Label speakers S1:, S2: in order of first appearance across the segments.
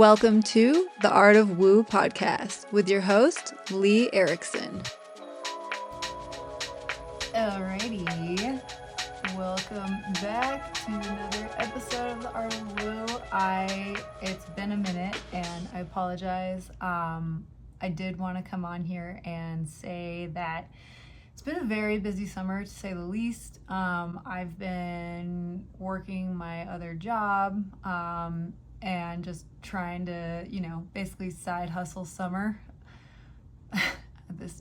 S1: Welcome to the Art of Woo podcast with your host, Lee Erickson. Alrighty, welcome back to another episode of the Art of Woo. It's been a minute and I apologize. I did want to come on here and say that it's been a very busy summer, to say the least. I've been working my other job and just trying to, basically side hustle summer.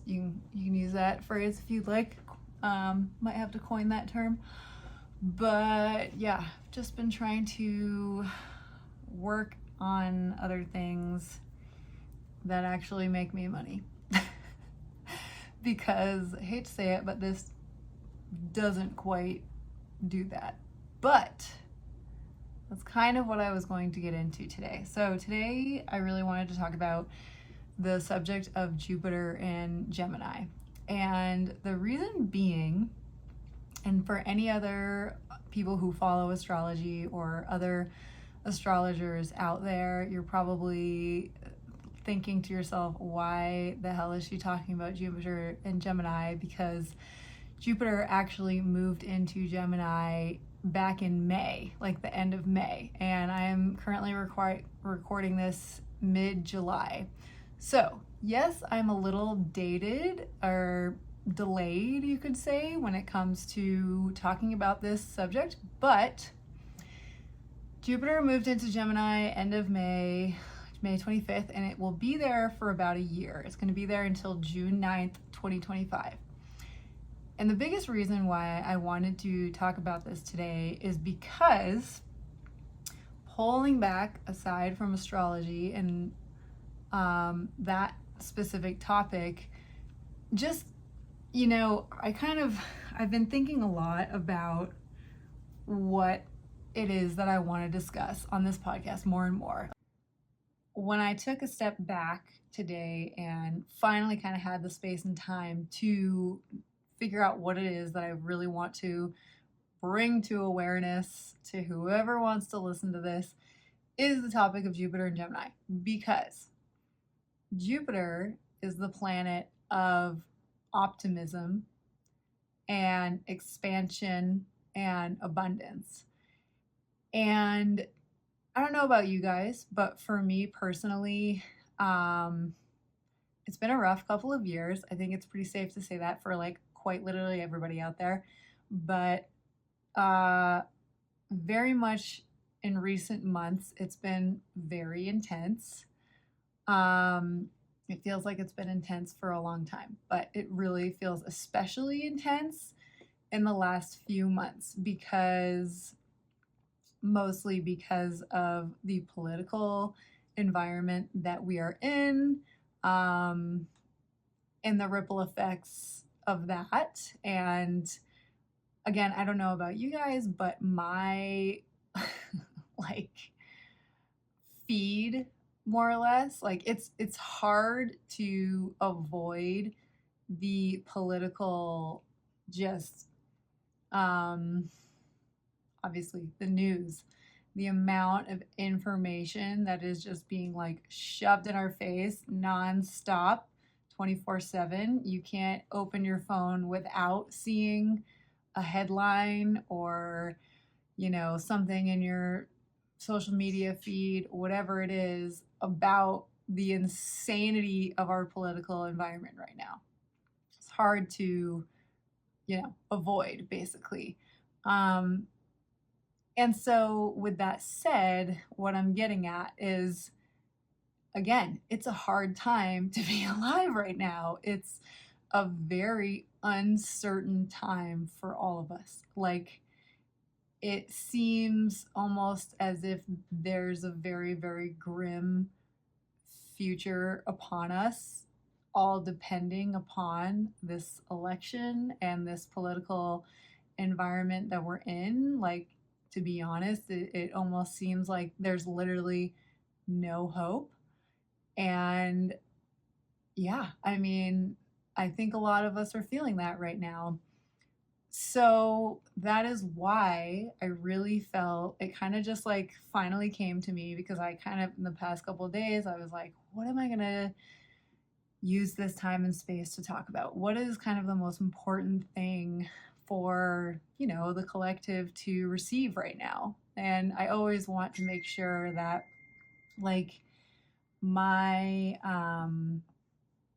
S1: You can use that phrase if you'd like. Might have to coin that term. But yeah, just been trying to work on other things that actually make me money. Because I hate to say it, but this doesn't quite do that. But that's kind of what I was going to get into today. So today I really wanted to talk about the subject of Jupiter and Gemini. And the reason being, and for any other people who follow astrology or other astrologers out there, you're probably thinking to yourself, why the hell is she talking about Jupiter and Gemini? Because Jupiter actually moved into Gemini back in May, like the end of May, and I am currently recording this mid-July. So yes, I'm a little dated or delayed, you could say, when it comes to talking about this subject, but Jupiter moved into Gemini end of May 25th, and it will be there for about a year. It's going to be there until June 9th, 2025. And the biggest reason why I wanted to talk about this today is because, pulling back aside from astrology and that specific topic, just, I've been thinking a lot about what it is that I want to discuss on this podcast more and more. When I took a step back today and finally kind of had the space and time to figure out what it is that I really want to bring to awareness to whoever wants to listen to this, is the topic of Jupiter and Gemini. Because Jupiter is the planet of optimism and expansion and abundance. And I don't know about you guys, but for me personally, it's been a rough couple of years. I think it's pretty safe to say that for quite literally everybody out there. But very much in recent months, it's been very intense. It feels like it's been intense for a long time, but it really feels especially intense in the last few months mostly because of the political environment that we are in, and the ripple effects of that. And again, I don't know about you guys, but my feed, more or less, it's hard to avoid the political, just obviously the news, the amount of information that is just being shoved in our face nonstop, 24/7. You can't open your phone without seeing a headline or, something in your social media feed, whatever it is, about the insanity of our political environment right now. It's hard to, avoid, basically. And so with that said, what I'm getting at is, again, it's a hard time to be alive right now. It's a very uncertain time for all of us. It seems almost as if there's a very, very grim future upon us, all depending upon this election and this political environment that we're in. To be honest, it almost seems like there's literally no hope. And yeah, I think a lot of us are feeling that right now. So that is why I really felt it kind of just like finally came to me, because I kind of in the past couple of days I was like, what am I going to use this time and space to talk about? What is kind of the most important thing for, the collective to receive right now? And I always want to make sure that like my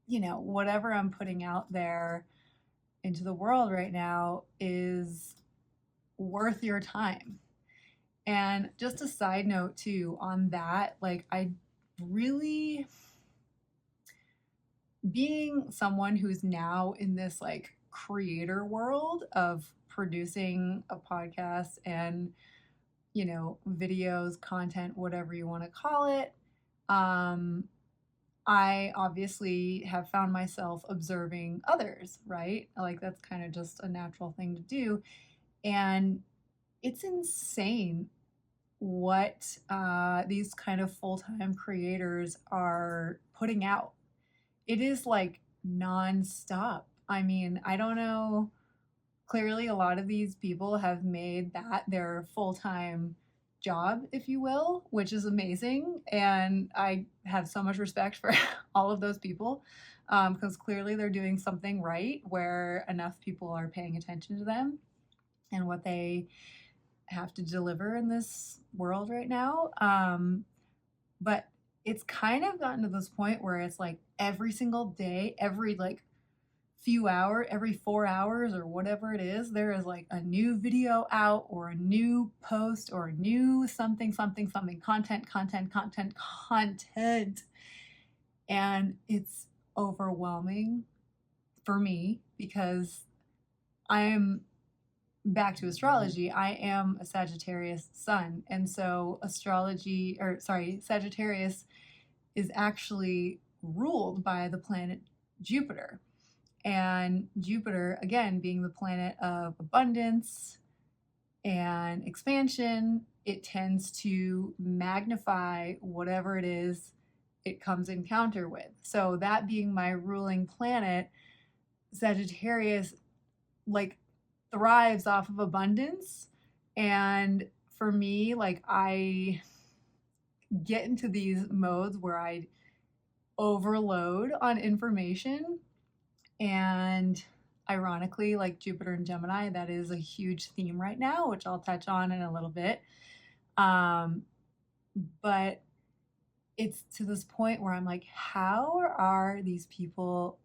S1: whatever I'm putting out there into the world right now is worth your time. And just a side note too on that, like I really, being someone who's now in this like creator world of producing a podcast and videos, content, whatever you want to call it, um I obviously have found myself observing others, right? Like that's kind of just a natural thing to do. And it's insane what these kind of full time creators are putting out. It is like nonstop. I mean, I don't know. Clearly, a lot of these people have made that their full time job, if you will, which is amazing. And I have so much respect for all of those people, because clearly they're doing something right where enough people are paying attention to them and what they have to deliver in this world right now. But it's kind of gotten to this point where it's like every single day, every like few hours, every 4 hours or whatever it is, there is like a new video out or a new post or a new something, something, something, content, content, content, content. And it's overwhelming for me because I'm back to astrology. I am a Sagittarius sun. And so Sagittarius is actually ruled by the planet Jupiter. And Jupiter, again, being the planet of abundance and expansion, it tends to magnify whatever it is it comes encounter with. So that being my ruling planet, Sagittarius like thrives off of abundance. And for me, like I get into these modes where I overload on information. And ironically, like Jupiter and Gemini, that is a huge theme right now, which I'll touch on in a little bit. But it's to this point where I'm like, how are these people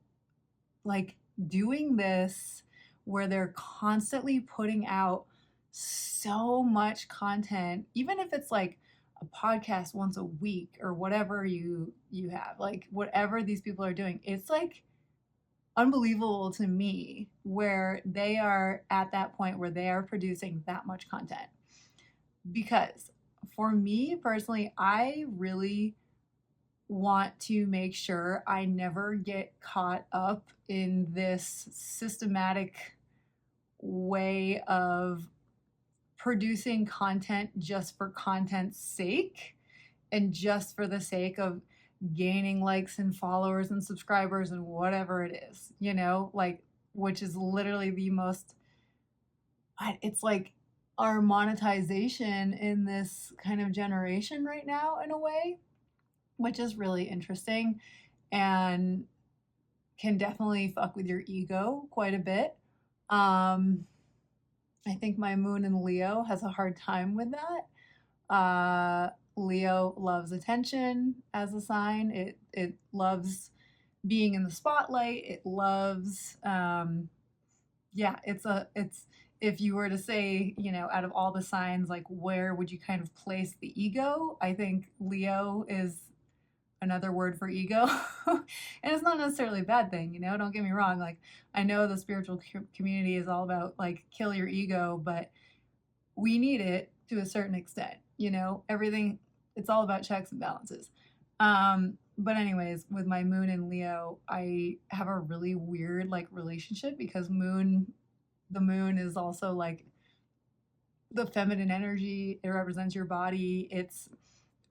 S1: like doing this where they're constantly putting out so much content, even if it's like a podcast once a week or whatever you have, like whatever these people are doing, it's like unbelievable to me where they are at that point where they are producing that much content. Because for me personally, I really want to make sure I never get caught up in this systematic way of producing content just for content's sake and just for the sake of gaining likes and followers and subscribers and whatever it is, like, which is literally the most, it's like our monetization in this kind of generation right now in a way, which is really interesting and can definitely fuck with your ego quite a bit. I think my moon in Leo has a hard time with that. Leo loves attention as a sign. It loves being in the spotlight. It loves, it's if you were to say, out of all the signs, like where would you kind of place the ego? I think Leo is another word for ego. And it's not necessarily a bad thing, don't get me wrong. Like I know the spiritual community is all about like kill your ego, but we need it to a certain extent, everything, it's all about checks and balances. But anyways, with my moon in Leo, I have a really weird like relationship because the moon is also like the feminine energy. It represents your body. It's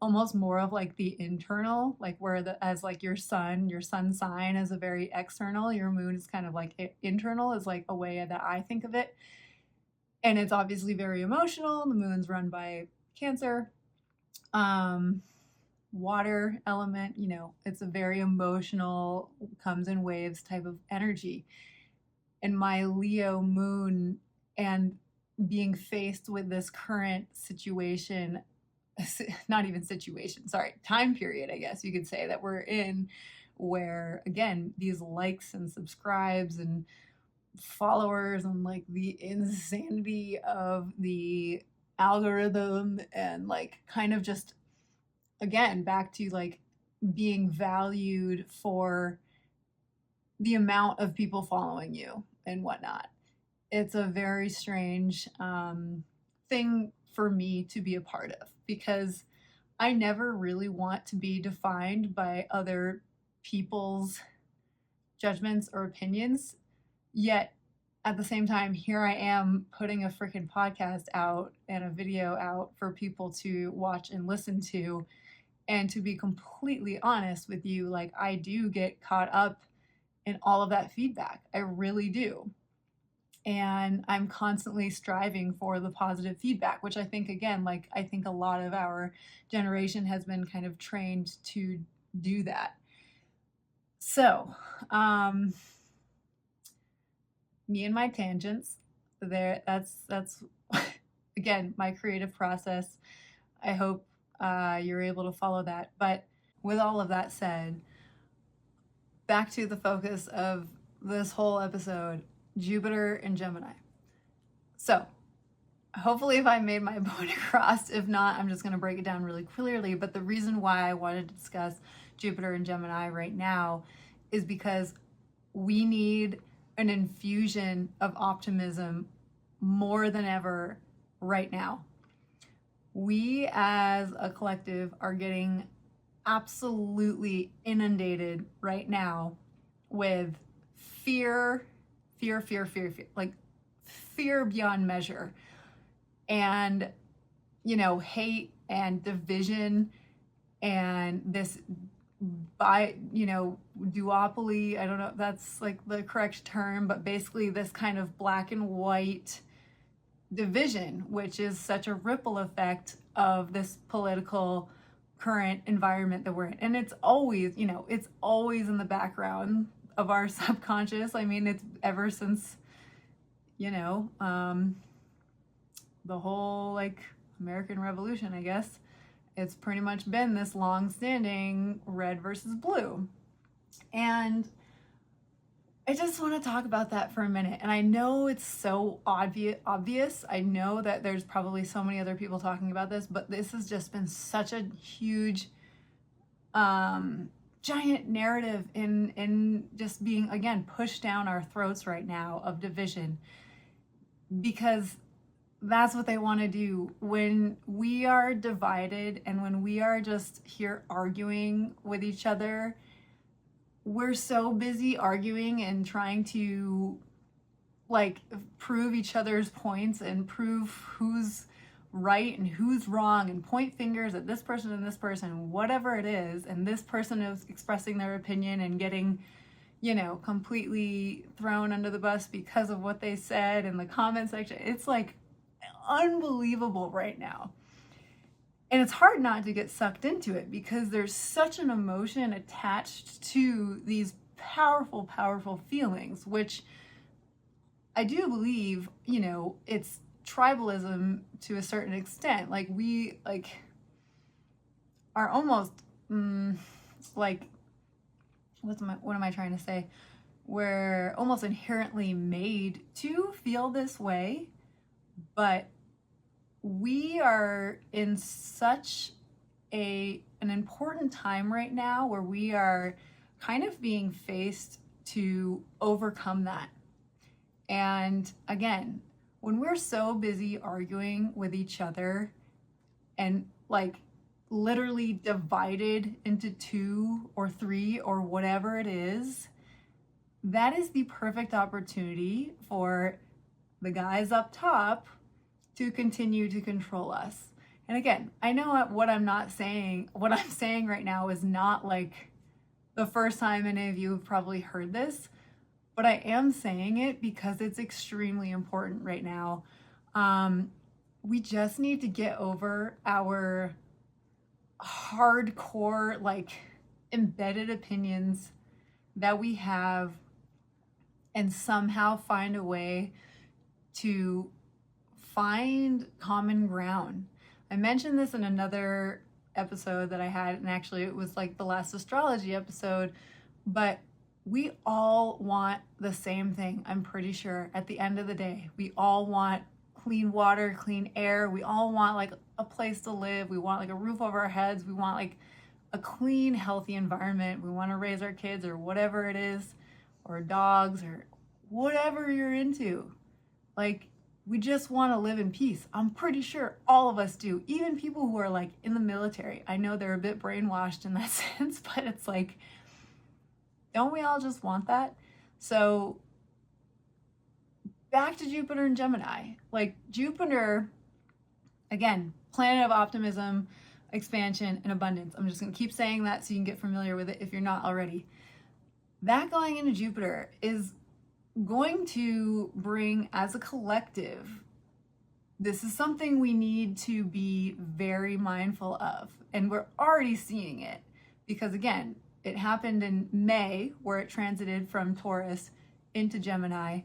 S1: almost more of like the internal, like where as like your sun sign is a very external, your moon is kind of like internal, is like a way that I think of it. And it's obviously very emotional. The moon's run by Cancer. Water element, it's a very emotional, comes in waves type of energy. And my Leo moon, and being faced with this current situation, not even situation, sorry, time period, I guess you could say, that we're in, where again, these likes and subscribes and followers and like the insanity of the algorithm, and like kind of just, again, back to like being valued for the amount of people following you and whatnot. It's a very strange thing for me to be a part of, because I never really want to be defined by other people's judgments or opinions. Yet at the same time, here I am putting a freaking podcast out and a video out for people to watch and listen to. And to be completely honest with you, like, I do get caught up in all of that feedback. I really do. And I'm constantly striving for the positive feedback, which I think, again, like, I think a lot of our generation has been kind of trained to do that. So, me and my tangents, that's again, my creative process. I hope you're able to follow that. But with all of that said, back to the focus of this whole episode, Jupiter and Gemini. So hopefully if I made my point across, if not, I'm just going to break it down really clearly. But the reason why I wanted to discuss Jupiter and Gemini right now is because we need an infusion of optimism more than ever right now. We as a collective are getting absolutely inundated right now with fear, like fear beyond measure, and hate and division, and this duopoly. I don't know if that's like the correct term, but basically this kind of black and white division, which is such a ripple effect of this political current environment that we're in. And it's always in the background of our subconscious. I mean, it's ever since the whole like American Revolution, I guess. It's pretty much been this long-standing red versus blue. And I just want to talk about that for a minute. And I know it's so obvious. I know that there's probably so many other people talking about this, but this has just been such a huge, giant narrative in just being, again, pushed down our throats right now of division. Because that's what they want to do. When we are divided and when we are just here arguing with each other, we're so busy arguing and trying to like prove each other's points and prove who's right and who's wrong and point fingers at this person and this person, whatever it is. And this person is expressing their opinion and getting, completely thrown under the bus because of what they said in the comment section. It's like unbelievable right now. And it's hard not to get sucked into it because there's such an emotion attached to these powerful, powerful feelings, which I do believe, it's tribalism to a certain extent. Like we are almost what am I trying to say? We're almost inherently made to feel this way, but we are in such an important time right now where we are kind of being faced to overcome that. And again, when we're so busy arguing with each other and like literally divided into 2 or 3 or whatever it is, that is the perfect opportunity for the guys up top to continue to control us. And again, I know what I'm saying right now is not like the first time any of you have probably heard this, but I am saying it because it's extremely important right now. We just need to get over our hardcore, like, embedded opinions that we have and somehow find a way to find common ground. I mentioned this in another episode that I had, and actually it was like the last astrology episode, but we all want the same thing, I'm pretty sure. At the end of the day, we all want clean water, clean air. We all want like a place to live. We want like a roof over our heads. We want like a clean, healthy environment. We want to raise our kids or whatever it is, or dogs or whatever you're into. Like, we just want to live in peace. I'm pretty sure all of us do. Even people who are like in the military. I know they're a bit brainwashed in that sense, but it's like, don't we all just want that? So back to Jupiter and Gemini. Like, Jupiter, again, planet of optimism, expansion, and abundance. I'm just going to keep saying that so you can get familiar with it if you're not already. That going into Jupiter is going to bring, as a collective, this is something we need to be very mindful of. And we're already seeing it because, again, it happened in May where it transited from Taurus into Gemini.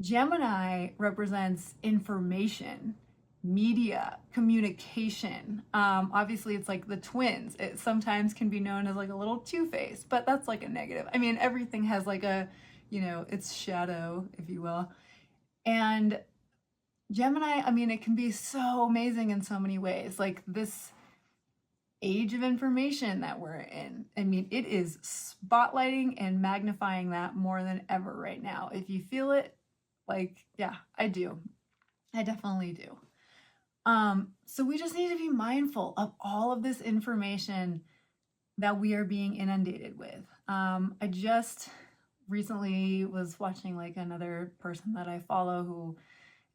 S1: Gemini represents information, media, communication. Obviously, it's like the twins. It sometimes can be known as like a little two-faced, but that's like a negative. I mean, everything has like a, its shadow, if you will. And Gemini, I mean, it can be so amazing in so many ways. Like this age of information that we're in. I mean, it is spotlighting and magnifying that more than ever right now. If you feel it, like, yeah, I do. I definitely do. So we just need to be mindful of all of this information that we are being inundated with. I just recently was watching like another person that I follow who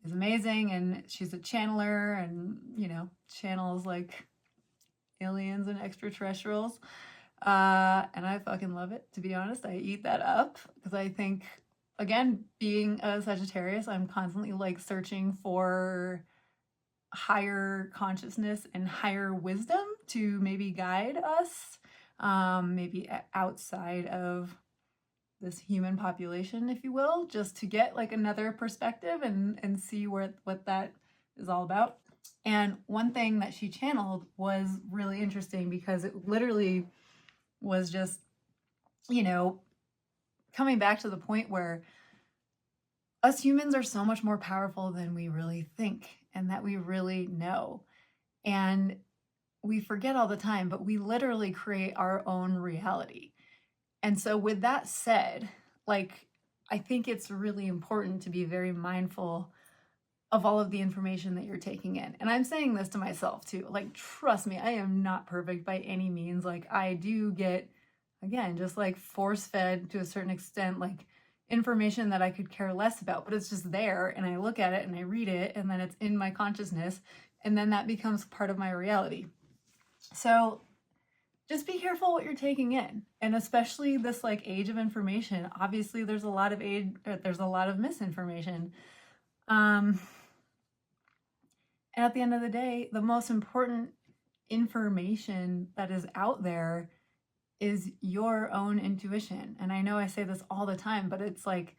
S1: is amazing, and she's a channeler and, channels like aliens and extraterrestrials. And I fucking love it, to be honest. I eat that up because I think, again, being a Sagittarius, I'm constantly like searching for higher consciousness and higher wisdom to maybe guide us, maybe outside of this human population, if you will, just to get like another perspective and see what that is all about. And one thing that she channeled was really interesting because it literally was just, coming back to the point where us humans are so much more powerful than we really think and that we really know. And we forget all the time, but we literally create our own reality. And so with that said, like, I think it's really important to be very mindful of all of the information that you're taking in. And I'm saying this to myself too. Like, trust me, I am not perfect by any means. Like, I do get, again, just like force-fed to a certain extent, like information that I could care less about, but it's just there, and I look at it and I read it, and then it's in my consciousness, and then that becomes part of my reality. So just be careful what you're taking in, and especially this like age of information. Obviously, there's a lot of misinformation. And at the end of the day, the most important information that is out there is your own intuition. And I know I say this all the time, but it's like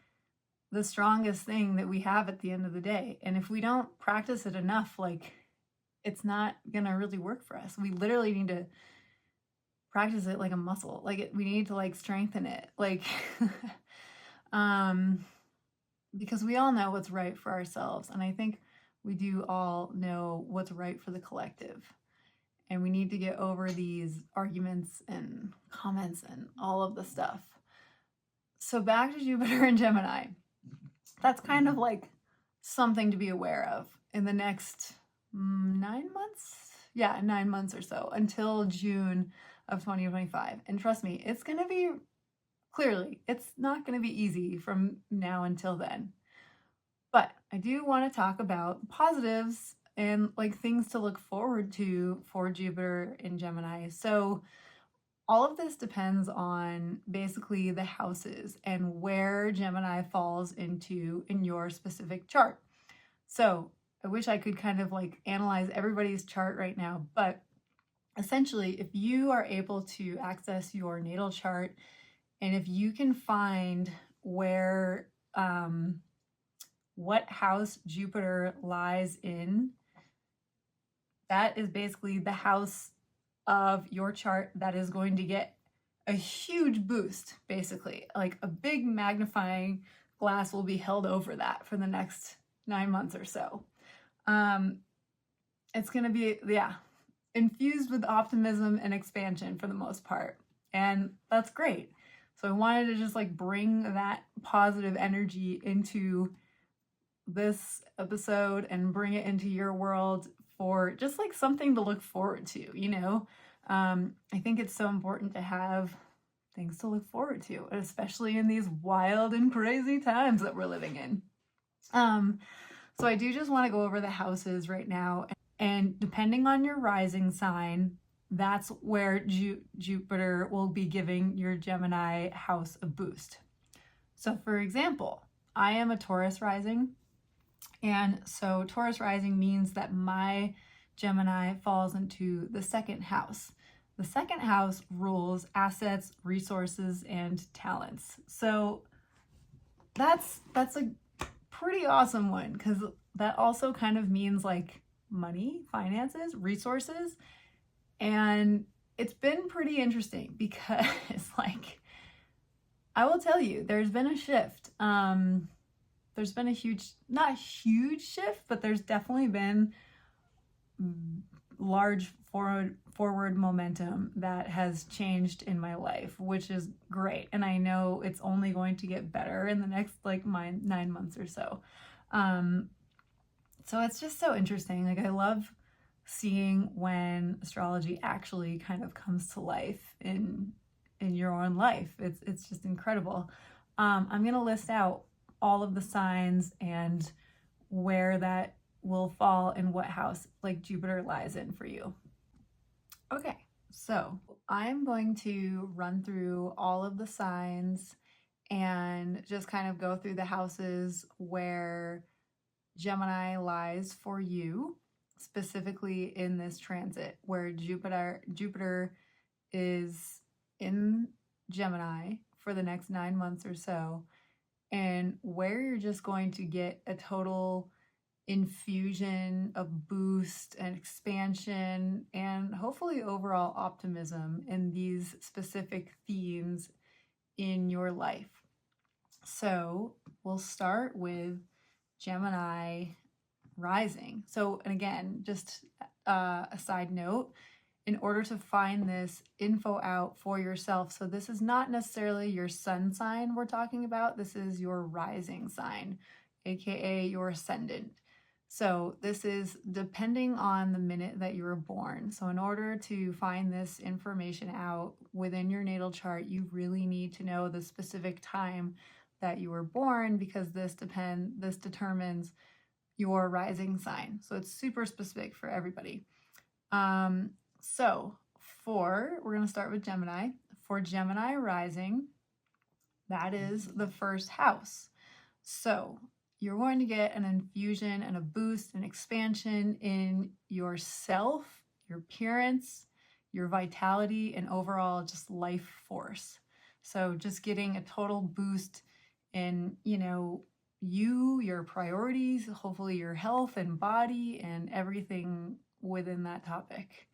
S1: the strongest thing that we have at the end of the day. And if we don't practice it enough, like, it's not gonna really work for us. We literally need to practice it like a muscle. Like, we need to like strengthen it. Like, because we all know what's right for ourselves. And I think we do all know what's right for the collective. And we need to get over these arguments and comments and all of the stuff. So back to Jupiter and Gemini. That's kind of like something to be aware of in the next 9 months? Yeah, 9 months or so, until June of 2025. And trust me, it's going to be, clearly, it's not going to be easy from now until then. But I do want to talk about positives and like things to look forward to for Jupiter in Gemini. So all of this depends on basically the houses and where Gemini falls into in your specific chart. So I wish I could kind of like analyze everybody's chart right now, but essentially, if you are able to access your natal chart and if you can find where what house Jupiter lies in, that is basically the house of your chart that is going to get a huge boost, basically. Like a big magnifying glass will be held over that for the next 9 months or so. It's going to be, yeah, infused with optimism and expansion for the most part. And that's great. So I wanted to just like bring that positive energy into this episode and bring it into your world for just like something to look forward to, you know? I think it's so important to have things to look forward to, especially in these wild and crazy times that we're living in. So I do just want to go over the houses right now. And depending on your rising sign, that's where Jupiter will be giving your Gemini house a boost. So for example, I am a Taurus rising. And so Taurus rising means that my Gemini falls into the second house. The second house rules assets, resources, and talents. So that's a pretty awesome one, because that also kind of means like money, finances, resources. And it's been pretty interesting because like, I will tell you, there's been a shift. There's been a not huge shift, but there's definitely been large forward momentum that has changed in my life, which is great. And I know it's only going to get better in the next like 9 months or so. So it's just so interesting. Like I love seeing when astrology actually kind of comes to life in your own life. It's just incredible. I'm going to list out all of the signs and where that will fall in what house like Jupiter lies in for you. Okay, so I'm going to run through all of the signs and just kind of go through the houses where Gemini lies for you, specifically in this transit where Jupiter is in Gemini for the next 9 months or so, and where you're just going to get a total infusion of boost and expansion and hopefully overall optimism in these specific themes in your life. So we'll start with Gemini rising. So, and again, just a side note, in order to find this info out for yourself, so this is not necessarily your sun sign we're talking about, this is your rising sign, aka your ascendant. So this is depending on the minute that you were born. So in order to find this information out within your natal chart, you really need to know the specific time that you were born, because this determines your rising sign. So it's super specific for everybody. So we're going to start with Gemini. For Gemini rising, that is the first house. So you're going to get an infusion and a boost and expansion in yourself, your appearance, your vitality, and overall just life force. So just getting a total boost in, your priorities, hopefully your health and body and everything within that topic.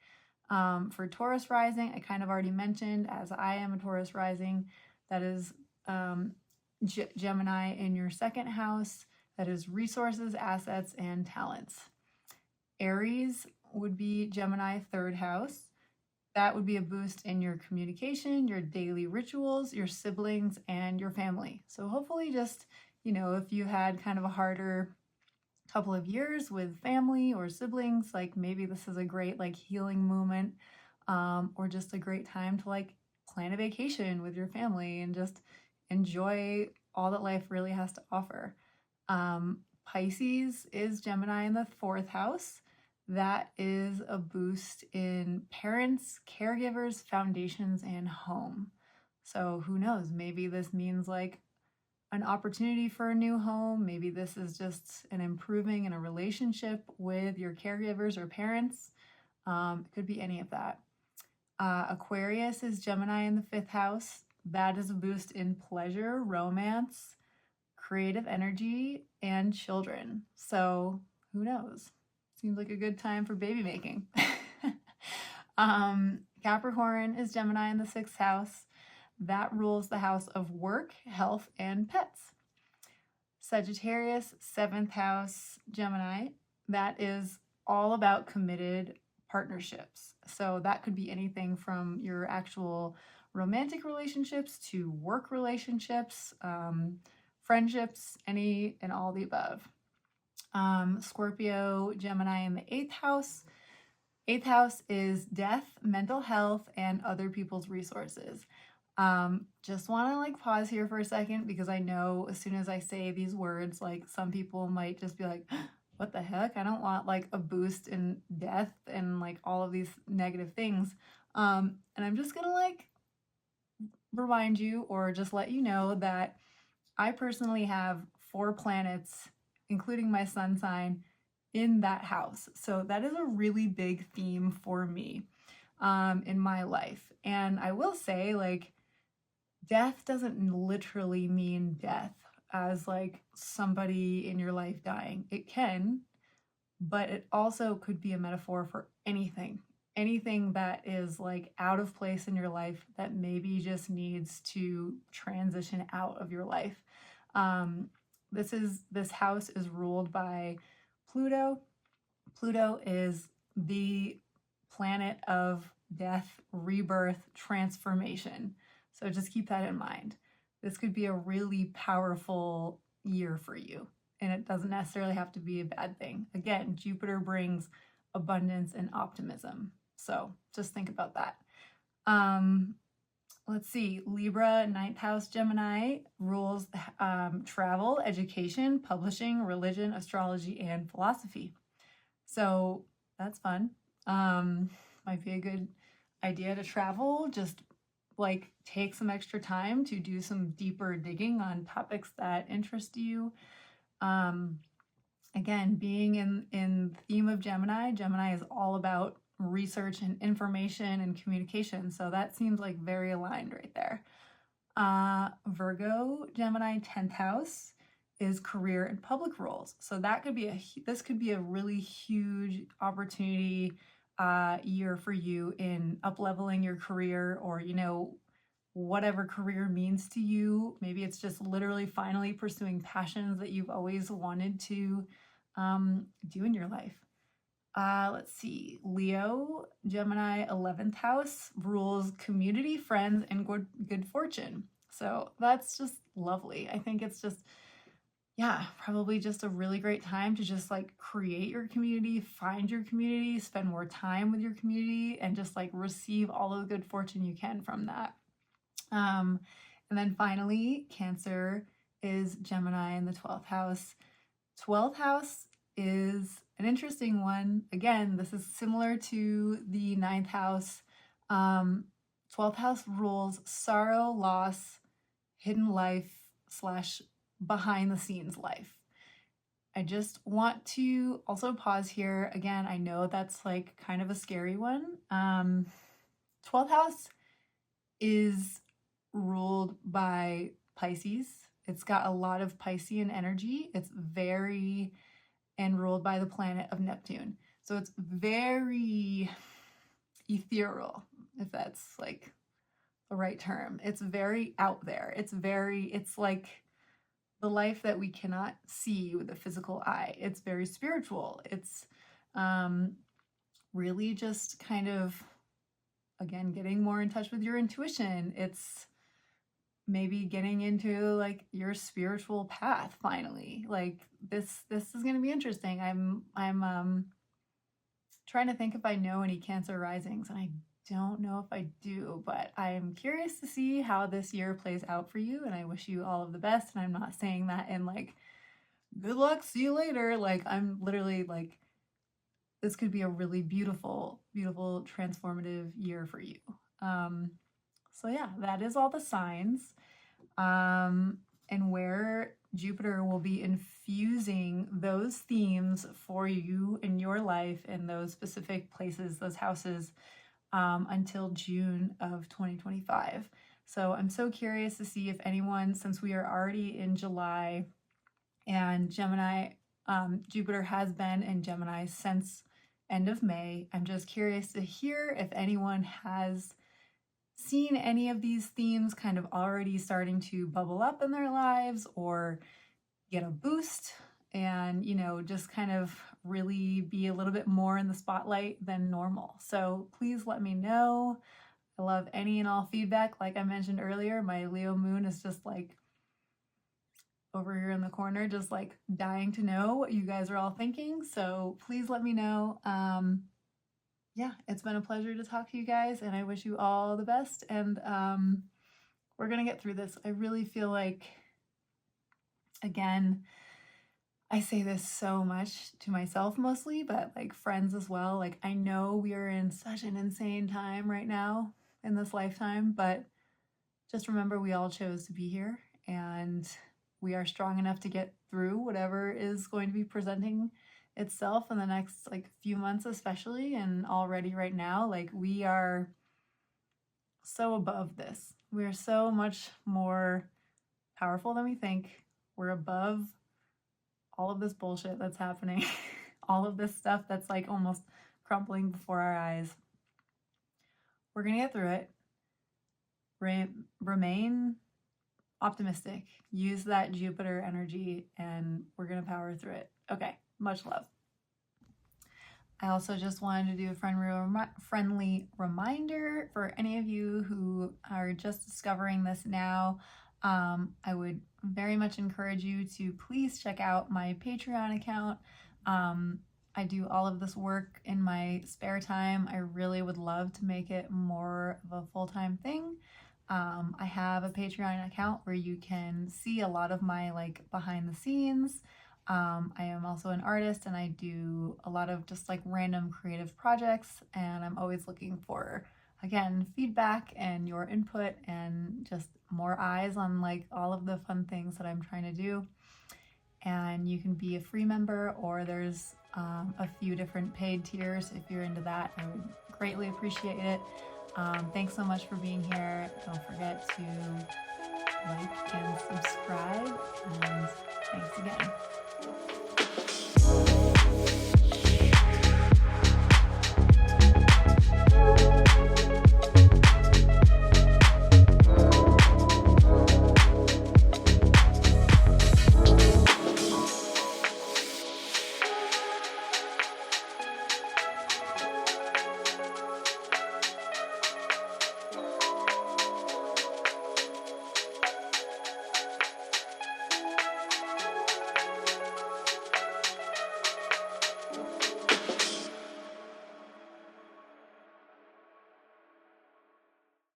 S1: For Taurus rising, I kind of already mentioned, as I am a Taurus rising, that is Gemini in your second house. That is resources, assets, and talents. Aries would be Gemini third house. That would be a boost in your communication, your daily rituals, your siblings, and your family. So hopefully just, if you had kind of a harder couple of years with family or siblings, like maybe this is a great like healing moment, or just a great time to like plan a vacation with your family and just enjoy all that life really has to offer. Pisces is Gemini in the fourth house. that is a boost in parents, caregivers, foundations, and home. So who knows? Maybe this means like an opportunity for a new home. Maybe this is just an improving in a relationship with your caregivers or parents. It could be any of that. Aquarius is Gemini in the 5th house. That is a boost in pleasure, romance, creative energy, and children. So who knows? Seems like a good time for baby making. Capricorn is Gemini in the 6th house. That rules the house of work, health, and pets. Sagittarius, 7th house, Gemini. That is all about committed partnerships. So that could be anything from your actual romantic relationships to work relationships, friendships, any and all the above. Scorpio, Gemini in the 8th house. 8th house is death, mental health, and other people's resources. Just want to like pause here for a second because I know as soon as I say these words, like some people might just be like, what the heck? I don't want like a boost in death and like all of these negative things. And I'm just gonna like remind you or just let you know that I personally have 4 planets, including my sun sign, in that house. So that is a really big theme for me in my life. And I will say, like, death doesn't literally mean death as like somebody in your life dying. It can, but it also could be a metaphor for anything. Anything that is like out of place in your life that maybe just needs to transition out of your life. This house is ruled by Pluto. Pluto is the planet of death, rebirth, transformation. So just keep that in mind. This could be a really powerful year for you, and it doesn't necessarily have to be a bad thing. Again, Jupiter brings abundance and optimism. So just think about that. Let's see, Libra, 9th house Gemini rules travel, education, publishing, religion, astrology, and philosophy. So that's fun. Might be a good idea to travel, just like take some extra time to do some deeper digging on topics that interest you. Again, being in theme of Gemini is all about research and information and communication. So that seems like very aligned right there. Virgo, Gemini, 10th house is career and public roles. So that could be this could be a really huge opportunity year for you in up-leveling your career, or you know, whatever career means to you. Maybe it's just literally finally pursuing passions that you've always wanted to do in your life. Let's see, Leo, Gemini, 11th house rules community, friends, and good fortune. So that's just lovely. I think it's just, yeah, probably just a really great time to just like create your community, find your community, spend more time with your community, and just like receive all of the good fortune you can from that. And then finally, Cancer is Gemini in the 12th house. 12th house is an interesting one. Again, this is similar to the 9th house. 12th house rules sorrow, loss, hidden life / behind the scenes life. I just want to also pause here. Again, I know that's like kind of a scary one. 12th house is ruled by Pisces. It's got a lot of Piscean energy. It's very, and ruled by the planet of Neptune. So it's very ethereal, if that's like the right term. It's very out there. It's like the life that we cannot see with the physical eye. It's very spiritual. It's really just kind of, again, getting more in touch with your intuition. It's maybe getting into like your spiritual path finally. Like this is going to be interesting. I'm trying to think if I know any Cancer risings, and I don't know if I do, but I'm curious to see how this year plays out for you, and I wish you all of the best. And I'm not saying that in like good luck, see you later. Like I'm literally like this could be a really beautiful, beautiful, transformative year for you. So yeah, that is all the signs. And where Jupiter will be infusing those themes for you in your life in those specific places, those houses, until June of 2025. So I'm so curious to see if anyone, since we are already in July and Gemini, Jupiter has been in Gemini since end of May. I'm just curious to hear if anyone has seen any of these themes kind of already starting to bubble up in their lives or get a boost and, you know, just kind of really be a little bit more in the spotlight than normal. So please let me know. I love any and all feedback. Like I mentioned earlier, my Leo moon is just like over here in the corner, just like dying to know what you guys are all thinking. So please let me know. Yeah, it's been a pleasure to talk to you guys, and I wish you all the best. And we're gonna get through this. I really feel like, again, I say this so much to myself mostly, but like friends as well. Like, I know we are in such an insane time right now in this lifetime, but just remember we all chose to be here, and we are strong enough to get through whatever is going to be presenting itself in the next like few months, especially, and already right now. Like, we are so above this. We are so much more powerful than we think. We're above all of this bullshit that's happening, all of this stuff that's like almost crumbling before our eyes. We're gonna get through it. Remain optimistic. Use that Jupiter energy, and we're gonna power through it. Okay, much love. I also just wanted to do a friendly reminder for any of you who are just discovering this now. I would very much encourage you to please check out my Patreon account. I do all of this work in my spare time. I really would love to make it more of a full-time thing. I have a Patreon account where you can see a lot of my like behind the scenes. I am also an artist, and I do a lot of just like random creative projects, and I'm always looking for, again, feedback and your input and just more eyes on like all of the fun things that I'm trying to do. And you can be a free member, or there's a few different paid tiers if you're into that. I would greatly appreciate it. Thanks so much for being here. Don't forget to like and subscribe, and thanks again.